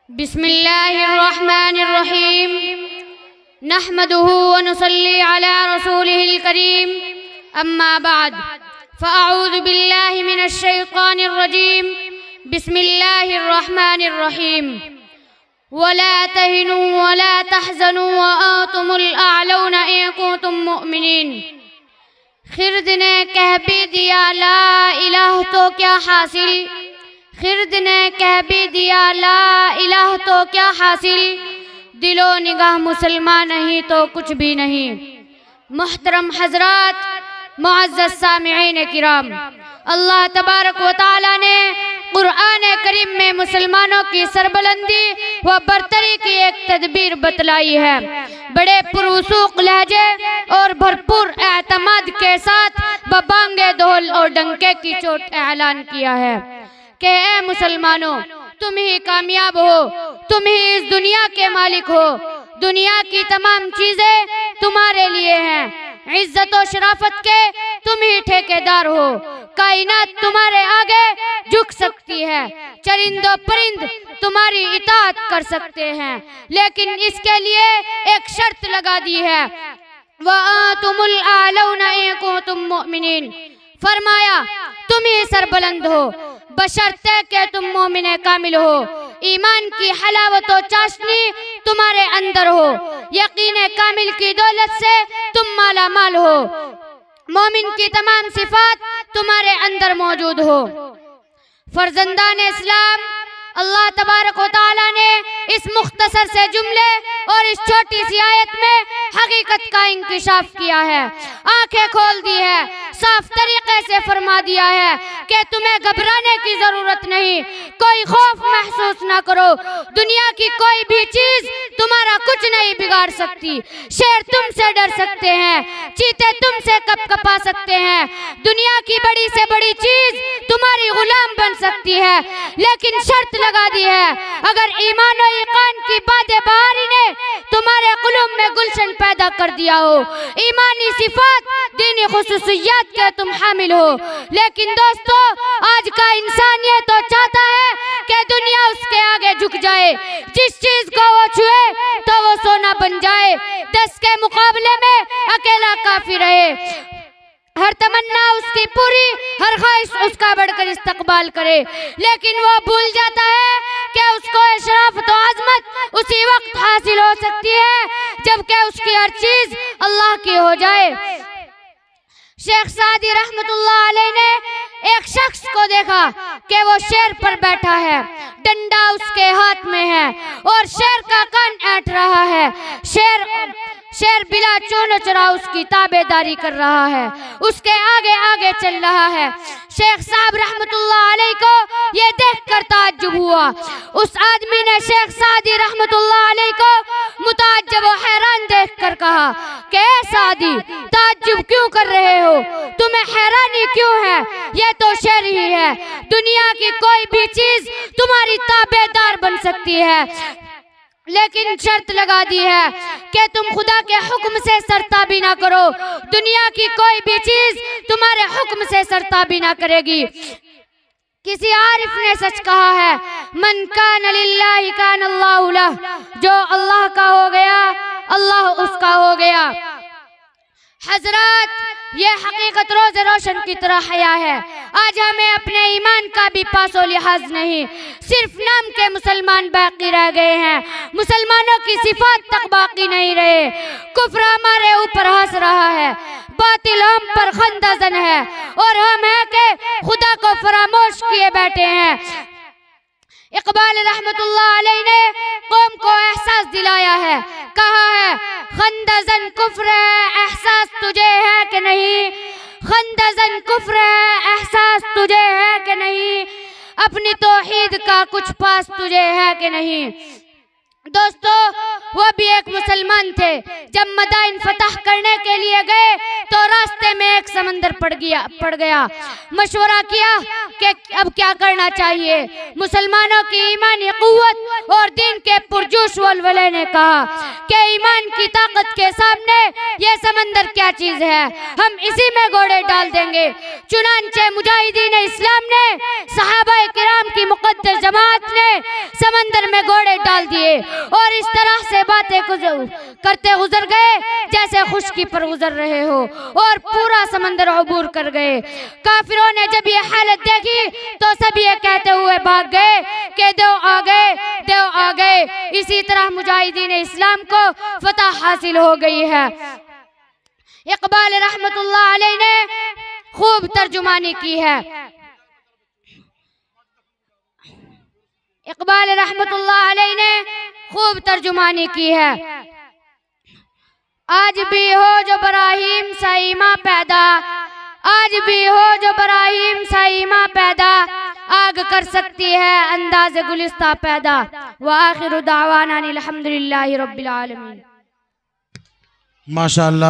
بسم اللہ الرحمن الرحیم نحمده ونصلی علی رسولہ الکریم اما بعد فاعوذ باللہ من الشیطان الرجیم بسم اللہ الرحمن الرحیم ولا تہنوا ولا تحزنوا وانتم الاعلون ان کنتم مؤمنین۔ خرد نے کہہ بھی دیا لا الہ تو کیا حاصل، خرد نے کہہ بھی دیا لا الہ تو کیا حاصل، دل و نگاہ مسلمان نہیں تو کچھ بھی نہیں۔ محترم حضرات، معزز سامعین کرام، اللہ تبارک و تعالی نے قرآن کریم میں مسلمانوں کی سربلندی و برتری کی ایک تدبیر بتلائی ہے۔ بڑے پروسوق لہجے اور بھرپور اعتماد کے ساتھ ببانگ دھول اور ڈنکے کی چوٹ اعلان کیا ہے کہ اے مسلمانوں، تم ہی کامیاب ہو، تم ہی اس دنیا کے مالک ہو، دنیا کی تمام چیزیں تمہارے لیے ہیں، عزت و شرافت کے تم ہی ٹھیکیدار ہو، کائنات تمہارے آگے جھک سکتی ہے، چرند و پرند تمہاری اطاعت کر سکتے ہیں، لیکن اس کے لیے ایک شرط لگا دی ہے، وَأَنْتُمُ الْأَعْلَوْنَ إِن كُنتُم مُؤْمِنِينَ۔ فرمایا تم ہی سربلند ہو بشرطے کہ تم مومن کامل ہو، ایمان کی حلاوت و چاشنی تمہارے اندر ہو، یقین کامل کی دولت سے تم مالا مال ہو، مومن کی تمام صفات تمہارے اندر موجود ہو۔ فرزندان اسلام، اللہ تبارک و تعالی نے اس مختصر سے جملے اور اس چھوٹی سی آیت میں حقیقت کا انکشاف کیا ہے، آنکھیں کھول دی ہے، صاف طریقے سے فرما دیا ہے کہ تمہیں گھبرانے کی ضرورت نہیں، کوئی خوف محسوس نہ کرو، دنیا کی کوئی بھی چیز تمہارا کچھ نہیں بگاڑ سکتی، شیر تم سے ڈر سکتے ہیں، چیتے تم سے کپ کپا سکتے ہیں، دنیا کی بڑی سے بڑی چیز تمہاری غلام بن سکتی ہے، لیکن شرط لگا دی ہے، اگر ایمان و یقین کی باد بہاری نے تمہارے قلوب میں گلشن پیدا کر دیا ہو، ایمانی صفات دینی خصوصیات کے تم حامل ہو۔ لیکن دوستو، آج کا انسان یہ تو چاہتا ہے کہ دنیا اس کے آگے جھک جائے، جس چیز کو وہ چھوئے تو وہ سونا بن جائے، 10 کے مقابلے میں اکیلا کافی رہے، ہر تمنا اس کی پوری، ہر خواہش اس کا بڑھ کر استقبال کرے، لیکن وہ بھول جاتا ہے کہ اس کو شرافت و عظمت اسی وقت حاصل ہو سکتی ہے جبکہ اس کی ہر چیز اللہ کی ہو جائے۔ شیخ سعدی رحمت اللہ علیہ نے ایک شخص کو دیکھا کہ وہ شیر پر بیٹھا ہے، ڈنڈا اس کے ہاتھ میں ہے اور شیر کا کان اینٹ رہا ہے، شیر بلا چون و چرا اس کی تابع داری کر رہا ہے، اس کے آگے آگے چل رہا ہے۔ شیخ صاحب رحمت اللہ علیہ کو یہ دیکھ کر تعجب ہوا، اس آدمی نے شیخ سعدی رحمت اللہ علیہ کو متعجب و حیران دیکھ کر کہا کہ اے سعدی، تعجب کیوں کر رہے ہو، تمہیں حیرانی کیوں ہے، یہ تو شیر ہی ہے، دنیا کی کوئی بھی چیز تمہاری تابع دار بن سکتی ہے، لیکن شرط لگا دی ہے کہ تم خدا کے حکم سے سرتابی نہ کرو، دنیا کی کوئی بھی چیز تمہارے حکم سے سرتابی نہ کرے گی۔ کسی عارف نے سچ کہا ہے، من کان للہ کان اللہ لہ، جو اللہ کا ہو گیا اللہ اس کا ہو گیا۔ حضرات، یہ حقیقت روز روشن کی طرح حیا ہے، آج ہمیں اپنے ایمان کا بھی پاس و لحاظ نہیں، صرف نام کے مسلمان باقی رہ گئے ہیں، مسلمانوں کی صفات تک باقی نہیں رہے، کفر ہمارے اوپر ہنس رہا ہے، باطل ہم پر خندہ زن ہے اور ہم ہیں کہ خدا کو فراموش کیے بیٹھے ہیں۔ اقبال رحمت اللہ علیہ نے قوم کو احساس دلایا ہے، کہا ہے خندہ زن کفر ہے احساس تجھے ہے کہ نہیں، خندہ زن کفر ہے احساس تجھے ہے کہ نہیں، اپنی توحید کا کچھ پاس تجھے ہے کہ نہیں۔ دوستو، وہ بھی ایک مسلمان تھے، جب مدائن فتح کرنے کے لیے گئے تو راستے میں ایک سمندر پڑ گیا، مشورہ کیا کہ اب کیا کرنا چاہیے۔ مسلمانوں کی ایمانی قوت اور دین کے پرجوش ولولے نے کہا کہ ایمان کی طاقت کے سامنے یہ سمندر کیا چیز ہے، ہم اسی میں گھوڑے ڈال دیں گے۔ چنانچہ مجاہدین اسلام نے، صحابہ کرام کی مقدس جماعت نے سمندر میں گھوڑے ڈال دیے اور اس طرح سے باتیں کرتے گزر گئے جیسے خشکی پر گزر رہے ہو، اور پورا سمندر عبور کر گئے۔ کافروں نے جب یہ حالت دیکھی تو سب یہ کہتے ہوئے بھاگ گئے کہ دیو آ گئے، دیو آ گئے۔ اسی طرح مجاہدین اسلام کو فتح حاصل ہو گئی ہے۔ اقبال رحمت اللہ علیہ نے خوب ترجمانی کی ہے۔ اقبال رحمت اللہ علیہ نے خوب ترجمانی کی ہے۔ آج بھی ہو جو براہیم سا ایماں پیدا، آج بھی ہو جو براہیم سا ایماں پیدا، آگ کر سکتی ہے انداز گلستہ پیدا۔ وآخر دعوانا الحمدللہ رب العالمین۔ ماشاءاللہ۔